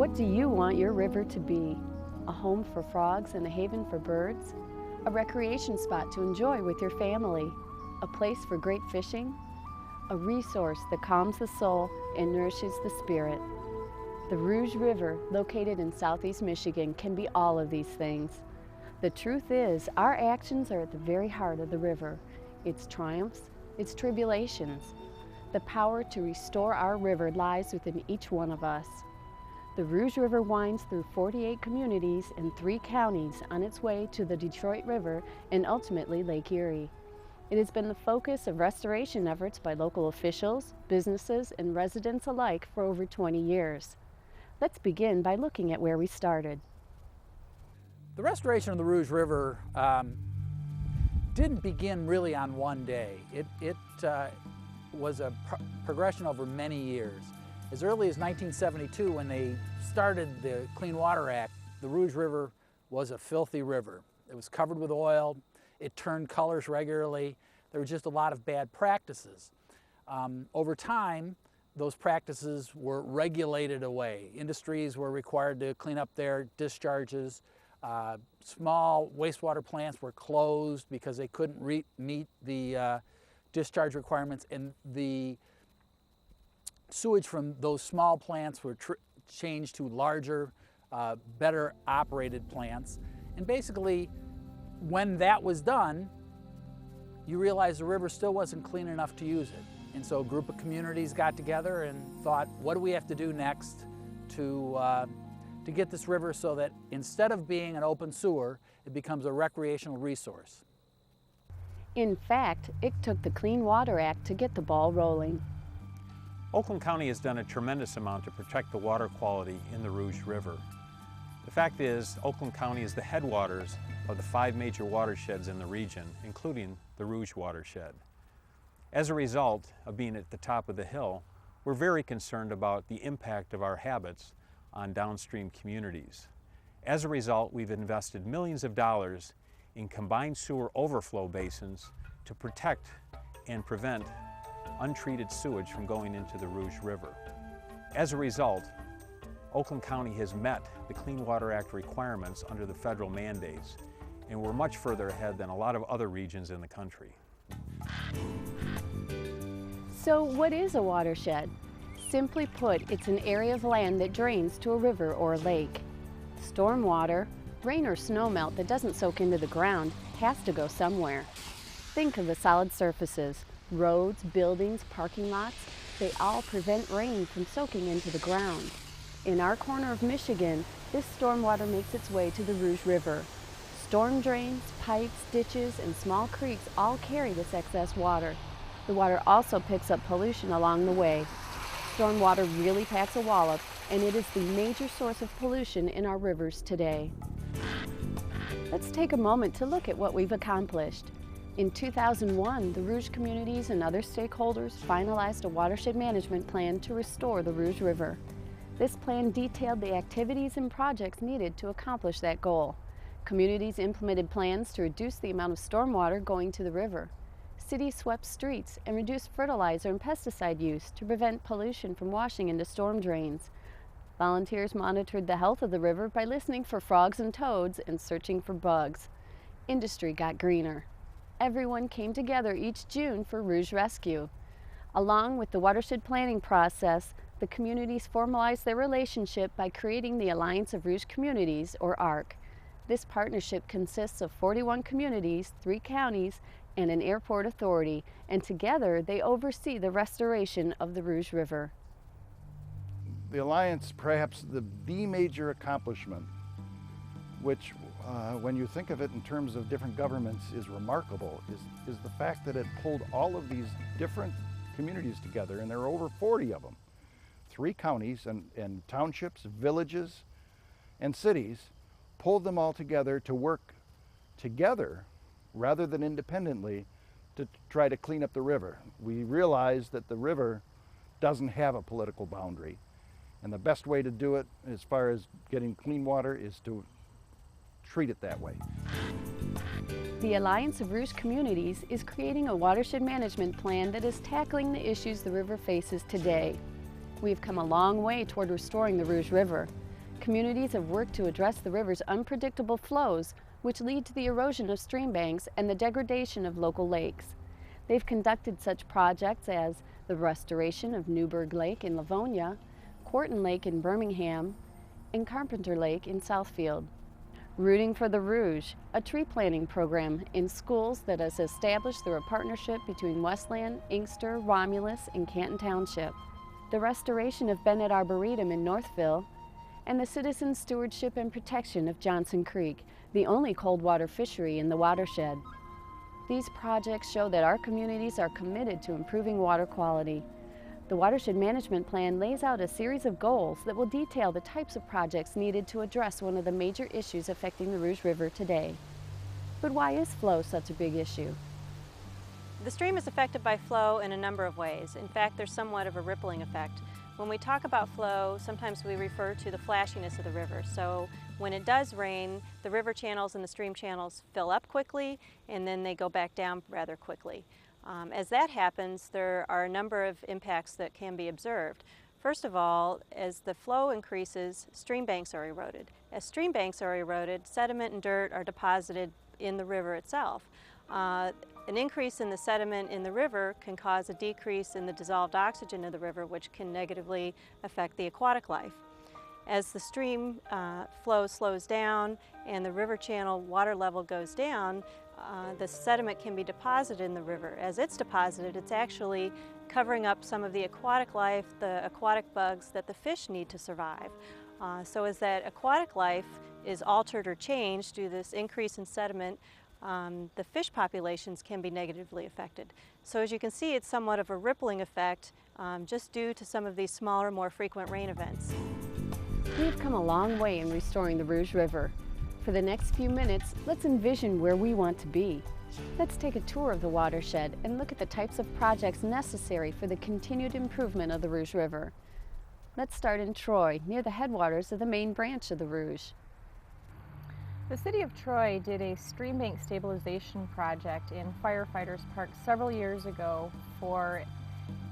What do you want your river to be? A home for frogs and a haven for birds? A recreation spot to enjoy with your family? A place for great fishing? A resource that calms the soul and nourishes the spirit? The Rouge River, located in southeast Michigan, can be all of these things. The truth is, our actions are at the very heart of the river, its triumphs, its tribulations. The power to restore our river lies within each one of us. The Rouge River winds through 48 communities and 3 counties on its way to the Detroit River and ultimately Lake Erie. It has been the focus of restoration efforts by local officials, businesses, and residents alike for over 20 years. Let's begin by looking at where we started. The restoration of the Rouge River didn't begin really on one day. It was a progression over many years. As early as 1972, when they started the Clean Water Act, the Rouge River was a filthy river. It was covered with oil, it turned colors regularly, there were just a lot of bad practices. Over time, those practices were regulated away. Industries were required to clean up their discharges. Small wastewater plants were closed because they couldn't meet the discharge requirements, and the sewage from those small plants were changed to larger, better operated plants. And basically, when that was done, you realize the river still wasn't clean enough to use it. And so a group of communities got together and thought, what do we have to do next to get this river so that instead of being an open sewer, it becomes a recreational resource? In fact, it took the Clean Water Act to get the ball rolling. Oakland County has done a tremendous amount to protect the water quality in the Rouge River. The fact is, Oakland County is the headwaters of the 5 major watersheds in the region, including the Rouge Watershed. As a result of being at the top of the hill, we're very concerned about the impact of our habits on downstream communities. As a result, we've invested millions of dollars in combined sewer overflow basins to protect and prevent untreated sewage from going into the Rouge River. As a result, Oakland County has met the Clean Water Act requirements under the federal mandates, and we're much further ahead than a lot of other regions in the country. So what is a watershed? Simply put, it's an area of land that drains to a river or a lake. Stormwater, rain or snowmelt that doesn't soak into the ground, has to go somewhere. Think of the solid surfaces, roads, buildings, parking lots. They all prevent rain from soaking into the ground. In our corner of Michigan, this stormwater makes its way to the Rouge River. Storm drains, pipes, ditches, and small creeks all carry this excess water. The water also picks up pollution along the way. Stormwater really packs a wallop, and it is the major source of pollution in our rivers today. Let's take a moment to look at what we've accomplished. In 2001, the Rouge Communities and other stakeholders finalized a watershed management plan to restore the Rouge River. This plan detailed the activities and projects needed to accomplish that goal. Communities implemented plans to reduce the amount of stormwater going to the river. Cities swept streets and reduced fertilizer and pesticide use to prevent pollution from washing into storm drains. Volunteers monitored the health of the river by listening for frogs and toads and searching for bugs. Industry got greener. Everyone came together each June for Rouge Rescue. Along with the watershed planning process, the communities formalized their relationship by creating the Alliance of Rouge Communities, or ARC. This partnership consists of 41 communities, 3 counties, and an airport authority, and together they oversee the restoration of the Rouge River. The Alliance, perhaps the major accomplishment, which when you think of it in terms of different governments is remarkable, is the fact that it pulled all of these different communities together, and there are over 40 of them. 3 counties and townships, villages, and cities, pulled them all together to work together rather than independently to try to clean up the river. We realize that the river doesn't have a political boundary, and the best way to do it as far as getting clean water is to treat it that way. The Alliance of Rouge Communities is creating a watershed management plan that is tackling the issues the river faces today. We've come a long way toward restoring the Rouge River. Communities have worked to address the river's unpredictable flows, which lead to the erosion of stream banks and the degradation of local lakes. They've conducted such projects as the restoration of Newburgh Lake in Livonia, Corton Lake in Birmingham, and Carpenter Lake in Southfield. Rooting for the Rouge, a tree planting program in schools that is established through a partnership between Westland, Inkster, Romulus, and Canton Township. The restoration of Bennett Arboretum in Northville, and the citizen stewardship and protection of Johnson Creek, the only cold water fishery in the watershed. These projects show that our communities are committed to improving water quality. The Watershed Management Plan lays out a series of goals that will detail the types of projects needed to address one of the major issues affecting the Rouge River today. But why is flow such a big issue? The stream is affected by flow in a number of ways. In fact, there's somewhat of a rippling effect. When we talk about flow, sometimes we refer to the flashiness of the river. So when it does rain, the river channels and the stream channels fill up quickly and then they go back down rather quickly. As that happens, there are a number of impacts that can be observed. First of all, as the flow increases, stream banks are eroded. As stream banks are eroded, sediment and dirt are deposited in the river itself. An increase in the sediment in the river can cause a decrease in the dissolved oxygen of the river, which can negatively affect the aquatic life. As the stream flow slows down and the river channel water level goes down, the sediment can be deposited in the river. As it's deposited, it's actually covering up some of the aquatic life, the aquatic bugs that the fish need to survive. So as that aquatic life is altered or changed due to this increase in sediment, the fish populations can be negatively affected. So as you can see, it's somewhat of a rippling effect just due to some of these smaller, more frequent rain events. We've come a long way in restoring the Rouge River. For the next few minutes, let's envision where we want to be. Let's take a tour of the watershed and look at the types of projects necessary for the continued improvement of the Rouge River. Let's start in Troy, near the headwaters of the main branch of the Rouge. The City of Troy did a stream bank stabilization project in Firefighters Park several years ago for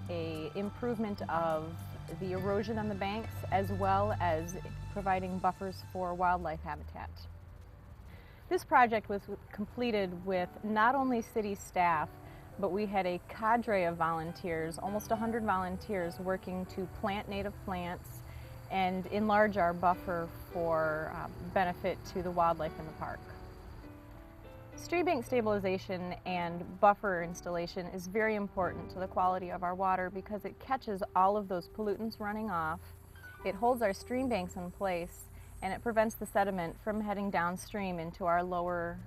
an improvement of the erosion on the banks as well as providing buffers for wildlife habitat. This project was completed with not only city staff, but we had a cadre of volunteers, almost 100 volunteers working to plant native plants and enlarge our buffer for benefit to the wildlife in the park. Stream bank stabilization and buffer installation is very important to the quality of our water because it catches all of those pollutants running off, it holds our stream banks in place, and it prevents the sediment from heading downstream into our lower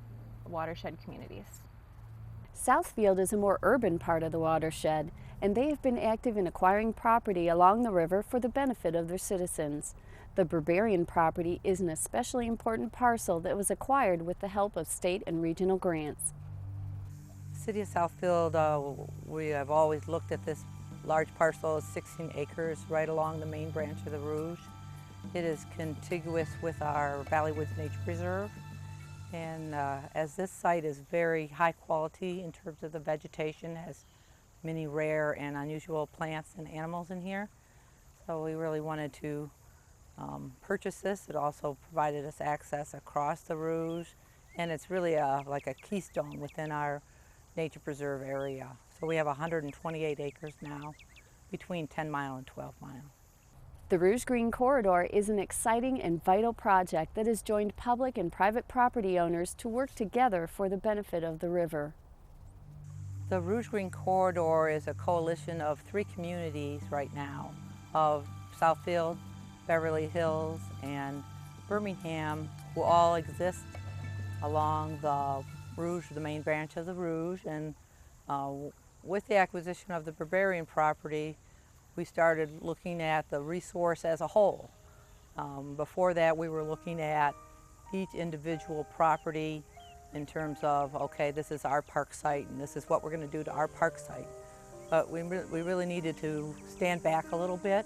watershed communities. Southfield is a more urban part of the watershed, and they have been active in acquiring property along the river for the benefit of their citizens. The Berberian property is an especially important parcel that was acquired with the help of state and regional grants. City of Southfield, we have always looked at this large parcel of 16 acres right along the main branch of the Rouge. It is contiguous with our Valley Woods Nature Preserve, and as this site is very high quality in terms of the vegetation, has many rare and unusual plants and animals in here, so we really wanted to purchase this. It also provided us access across the Rouge, and it's really like a keystone within our nature preserve area. So we have 128 acres now between 10 Mile and 12 Mile. The Rouge Green Corridor is an exciting and vital project that has joined public and private property owners to work together for the benefit of the river. The Rouge Green Corridor is a coalition of 3 communities right now, of Southfield, Beverly Hills, and Birmingham, who all exist along the Rouge, the main branch of the Rouge. And with the acquisition of the Berberian property, we started looking at the resource as a whole. Before that, we were looking at each individual property in terms of, okay, this is our park site and this is what we're going to do to our park site. But we really needed to stand back a little bit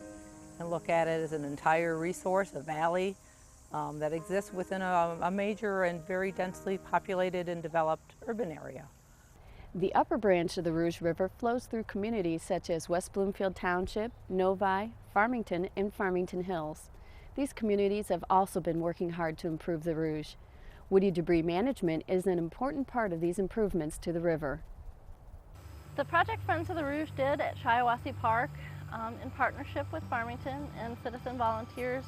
and look at it as an entire resource, a valley that exists within a major and very densely populated and developed urban area. The upper branch of the Rouge River flows through communities such as West Bloomfield Township, Novi, Farmington, and Farmington Hills. These communities have also been working hard to improve the Rouge. Woody debris management is an important part of these improvements to the river. The project Friends of the Rouge did at Shiawassee Park in partnership with Farmington and citizen volunteers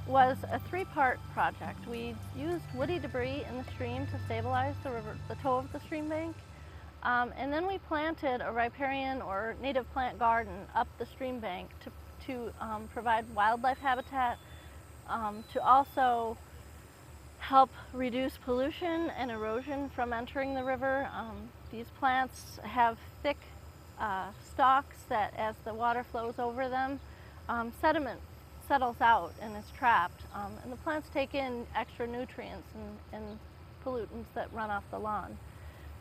was a three-part project. We used woody debris in the stream to stabilize the river, the toe of the stream bank, and then we planted a riparian or native plant garden up the stream bank to provide wildlife habitat, to also help reduce pollution and erosion from entering the river. These plants have thick stalks that, as the water flows over them, sediment settles out and is trapped. And the plants take in extra nutrients and pollutants that run off the lawn,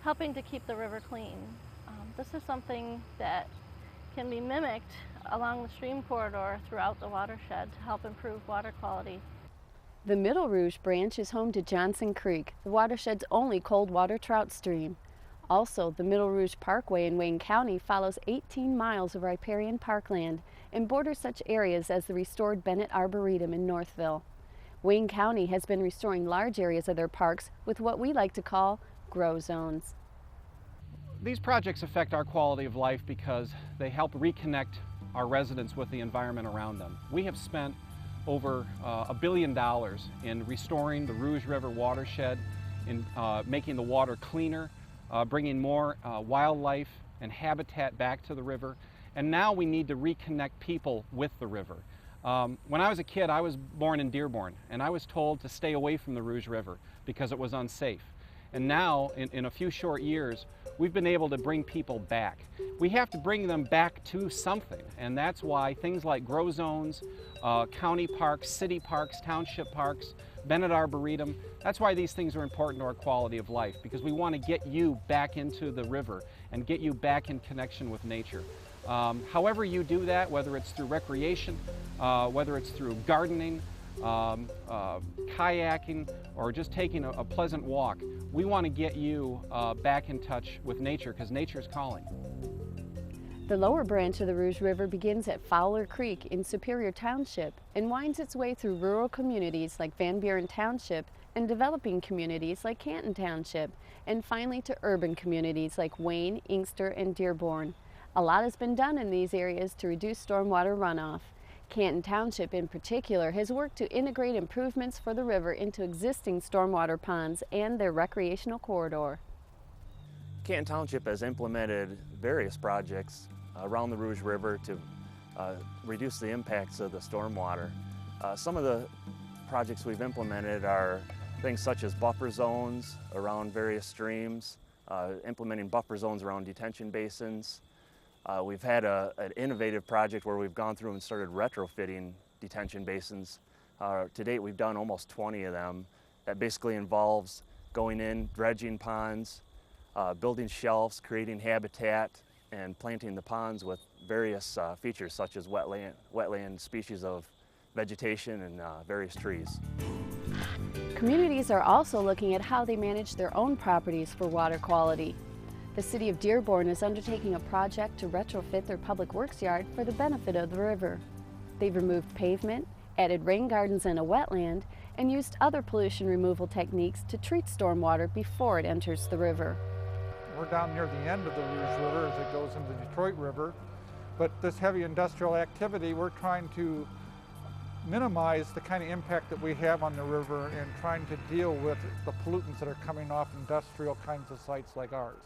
helping to keep the river clean. This is something that can be mimicked along the stream corridor throughout the watershed to help improve water quality. The Middle Rouge branch is home to Johnson Creek, the watershed's only cold water trout stream. Also, the Middle Rouge Parkway in Wayne County follows 18 miles of riparian parkland and borders such areas as the restored Bennett Arboretum in Northville. Wayne County has been restoring large areas of their parks with what we like to call grow zones. These projects affect our quality of life because they help reconnect our residents with the environment around them. We have spent over $1 billion in restoring the Rouge River watershed, in making the water cleaner, bringing more wildlife and habitat back to the river. And now we need to reconnect people with the river. When I was a kid, I was born in Dearborn, and I was told to stay away from the Rouge River because it was unsafe. And now, in a few short years, we've been able to bring people back. We have to bring them back to something, and that's why things like grow zones, county parks, city parks, township parks, Bennett Arboretum, that's why these things are important to our quality of life, because we want to get you back into the river and get you back in connection with nature. However you do that, whether it's through recreation, whether it's through gardening, kayaking, or just taking a pleasant walk, we want to get you back in touch with nature, because nature's calling. The lower branch of the Rouge River begins at Fowler Creek in Superior Township and winds its way through rural communities like Van Buren Township and developing communities like Canton Township, and finally to urban communities like Wayne, Inkster, and Dearborn. A lot has been done in these areas to reduce stormwater runoff. Canton Township in particular has worked to integrate improvements for the river into existing stormwater ponds and their recreational corridor. Canton Township has implemented various projects around the Rouge River to reduce the impacts of the stormwater. Some of the projects we've implemented are things such as buffer zones around various streams, implementing buffer zones around detention basins. We've had an innovative project where we've gone through and started retrofitting detention basins. To date, we've done almost 20 of them. That basically involves going in, dredging ponds, building shelves, creating habitat, and planting the ponds with various features such as wetland species of vegetation and various trees. Communities are also looking at how they manage their own properties for water quality. The city of Dearborn is undertaking a project to retrofit their public works yard for the benefit of the river. They've removed pavement, added rain gardens and a wetland, and used other pollution removal techniques to treat stormwater before it enters the river. We're down near the end of the Rouge River as it goes into the Detroit River, but this heavy industrial activity, we're trying to minimize the kind of impact that we have on the river and trying to deal with the pollutants that are coming off industrial kinds of sites like ours.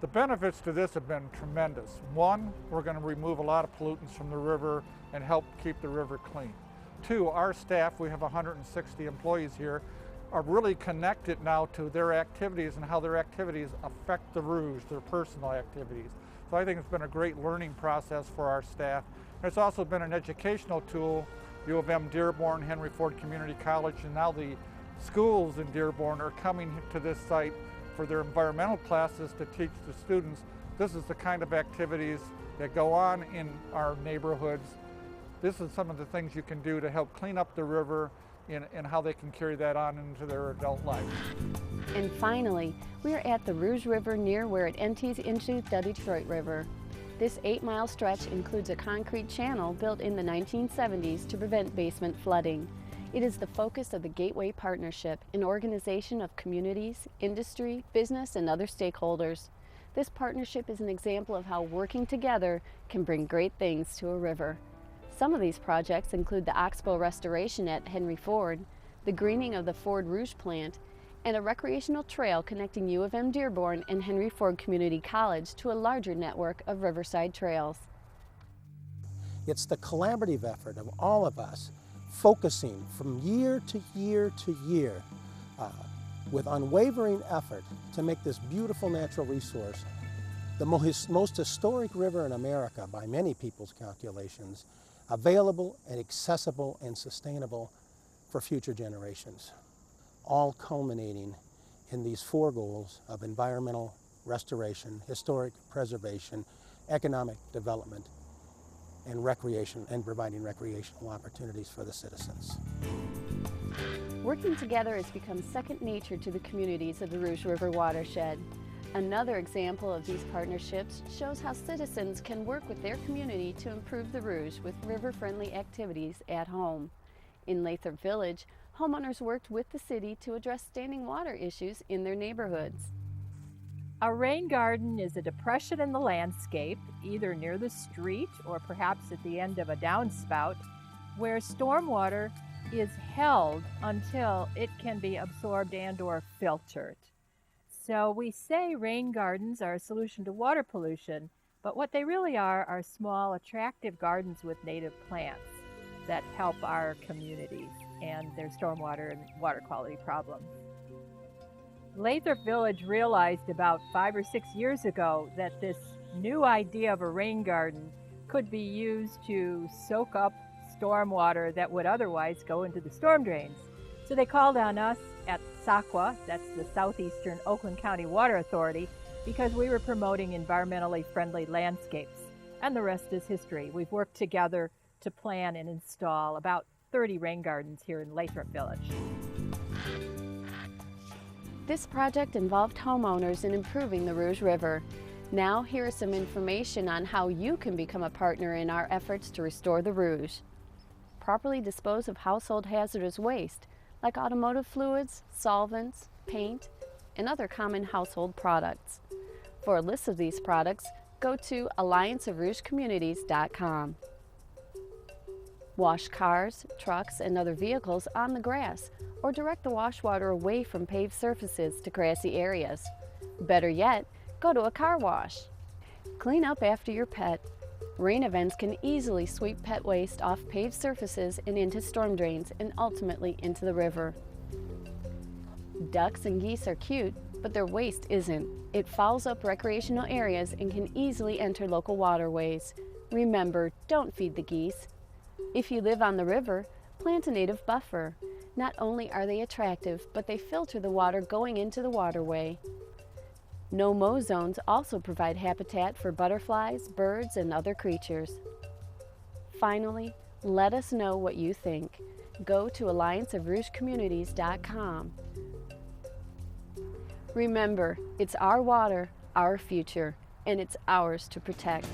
The benefits to this have been tremendous. One, we're going to remove a lot of pollutants from the river and help keep the river clean. Two, our staff, we have 160 employees here, are really connected now to their activities and how their activities affect the Rouge, their personal activities. So I think it's been a great learning process for our staff. It's also been an educational tool. U of M Dearborn, Henry Ford Community College, and now the schools in Dearborn are coming to this site for their environmental classes to teach the students. This is the kind of activities that go on in our neighborhoods. This is some of the things you can do to help clean up the river and how they can carry that on into their adult life. And finally, we are at the Rouge River near where it empties into the Detroit River. This 8-mile stretch includes a concrete channel built in the 1970s to prevent basement flooding. It is the focus of the Gateway Partnership, an organization of communities, industry, business, and other stakeholders. This partnership is an example of how working together can bring great things to a river. Some of these projects include the Oxbow restoration at Henry Ford, the greening of the Ford Rouge plant, and a recreational trail connecting U of M Dearborn and Henry Ford Community College to a larger network of riverside trails. It's the collaborative effort of all of us focusing from year to year to year with unwavering effort to make this beautiful natural resource the most historic river in America by many people's calculations, available and accessible and sustainable for future generations, all culminating in these 4 goals of environmental restoration, historic preservation, economic development, and recreation, and providing recreational opportunities for the citizens. Working together has become second nature to the communities of the Rouge River watershed. Another example of these partnerships shows how citizens can work with their community to improve the Rouge with river-friendly activities at home. In Lathrop Village, homeowners worked with the city to address standing water issues in their neighborhoods. A rain garden is a depression in the landscape, either near the street or perhaps at the end of a downspout, where stormwater is held until it can be absorbed and/or filtered. So we say rain gardens are a solution to water pollution, but what they really are small, attractive gardens with native plants that help our communities and their stormwater and water quality problems. Lathrop Village realized about 5 or 6 years ago that this new idea of a rain garden could be used to soak up stormwater that would otherwise go into the storm drains. So they called on us at SACWA, that's the Southeastern Oakland County Water Authority, because we were promoting environmentally friendly landscapes. And the rest is history. We've worked together to plan and install about 30 rain gardens here in Lathrop Village. This project involved homeowners in improving the Rouge River. Now here is some information on how you can become a partner in our efforts to restore the Rouge. Properly dispose of household hazardous waste like automotive fluids, solvents, paint, and other common household products. For a list of these products, go to allianceofrougecommunities.com. Wash cars, trucks, and other vehicles on the grass, or direct the wash water away from paved surfaces to grassy areas. Better yet, go to a car wash. Clean up after your pet. Rain events can easily sweep pet waste off paved surfaces and into storm drains and ultimately into the river. Ducks and geese are cute, but their waste isn't. It fouls up recreational areas and can easily enter local waterways. Remember, don't feed the geese. If you live on the river, plant a native buffer. Not only are they attractive, but they filter the water going into the waterway. No-mow zones also provide habitat for butterflies, birds, and other creatures. Finally, let us know what you think. Go to allianceofrougecommunities.com. Remember, it's our water, our future, and it's ours to protect.